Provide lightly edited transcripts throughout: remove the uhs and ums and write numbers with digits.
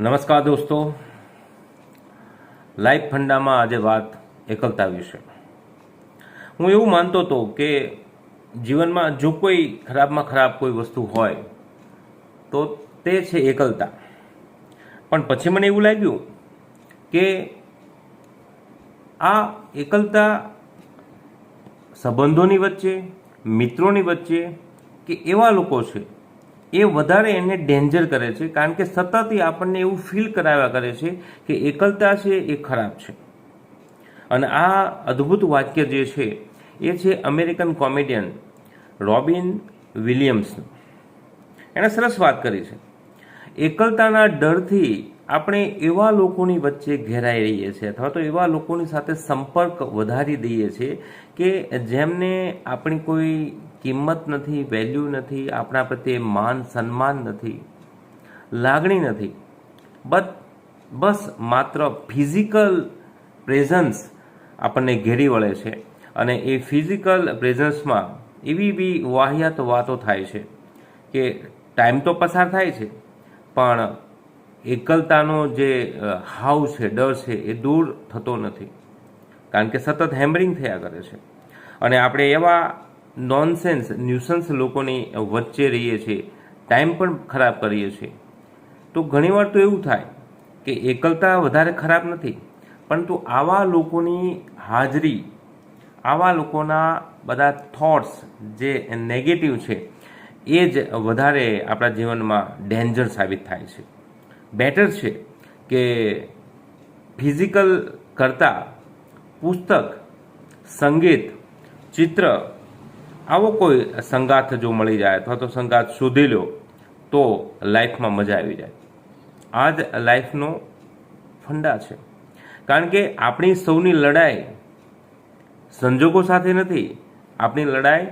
નમસ્કાર દોસ્તો, લાઈફ ફંડામાં આજે વાત એકલતા વિશે. હું એવું માનતો હતો કે જીવનમાં જો કોઈ ખરાબમાં ખરાબ કોઈ વસ્તુ હોય તો તે છે એકલતા. પણ પછી મને એવું લાગ્યું કે આ એકલતા સંબંધોની વચ્ચે, મિત્રોની વચ્ચે કે એવા લોકો છે એ વધારે એને ડેન્જર કરે છે, કારણ કે સતત આપણને એવું ફીલ કરાવ્યા કરે છે કે એકલતા છે એ ખરાબ છે. અને આ અદ્ભુત વાક્ય જે છે એ છે અમેરિકન કોમેડિયન રોબિન વિલિયમ્સનું. એણે સરસ વાત કરી છે. એકલતાના ડરથી આપણે એવા લોકોની વચ્ચે ઘેરાઈ રહીએ છીએ અથવા તો એવા લોકોની સાથે સંપર્ક વધારી દઈએ છીએ કે જેમને આપણી કોઈ કિંમત નથી, વેલ્યુ નથી, આપણા પ્રત્યે માન સન્માન નથી, લાગણી નથી. બસ માત્ર ફિઝિકલ પ્રેઝન્સ આપણને ઘેરી વળે છે. અને એ ફિઝિકલ પ્રેઝન્સમાં એવી બી વાહિયાત વાતો થાય છે કે ટાઈમ તો પસાર થાય છે, પણ એકલતાનો જે હાવ છે, ડર છે, એ દૂર થતો નથી, કારણ કે સતત હેમ્બરિંગ થયા કરે છે. અને આપણે એવા નોનસેન્સ, ન્યુસન્સ લોકોની વચ્ચે રહીએ છીએ, ટાઈમ પણ ખરાબ કરીએ છીએ. તો ઘણીવાર તો એવું થાય કે એકલતા વધારે ખરાબ નથી, પરંતુ આવા લોકોની હાજરી, આવા લોકોના બધા થોટ્સ જે નેગેટિવ છે એ જ વધારે આપણા જીવનમાં ડેન્જર સાબિત થાય છે. બેટર છે કે ફિઝિકલ કરતાં પુસ્તક, સંગીત, ચિત્ર, આવો કોઈ સંગાથ જો મળી જાય અથવા તો સંગાથ શોધી લો તો લાઈફમાં મજા આવી જાય. આ જ લાઈફનો ફંડા છે. કારણ કે આપણી સૌની લડાઈ સંજોગો સાથે નથી, આપણી લડાઈ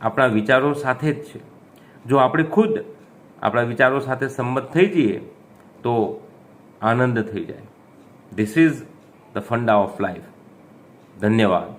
આપણા વિચારો સાથે જ છે. જો આપણે ખુદ આપણા વિચારો સાથે સંમત થઈ જઈએ તો આનંદ થઈ જાય. This is the funda of life. ધન્યવાદ.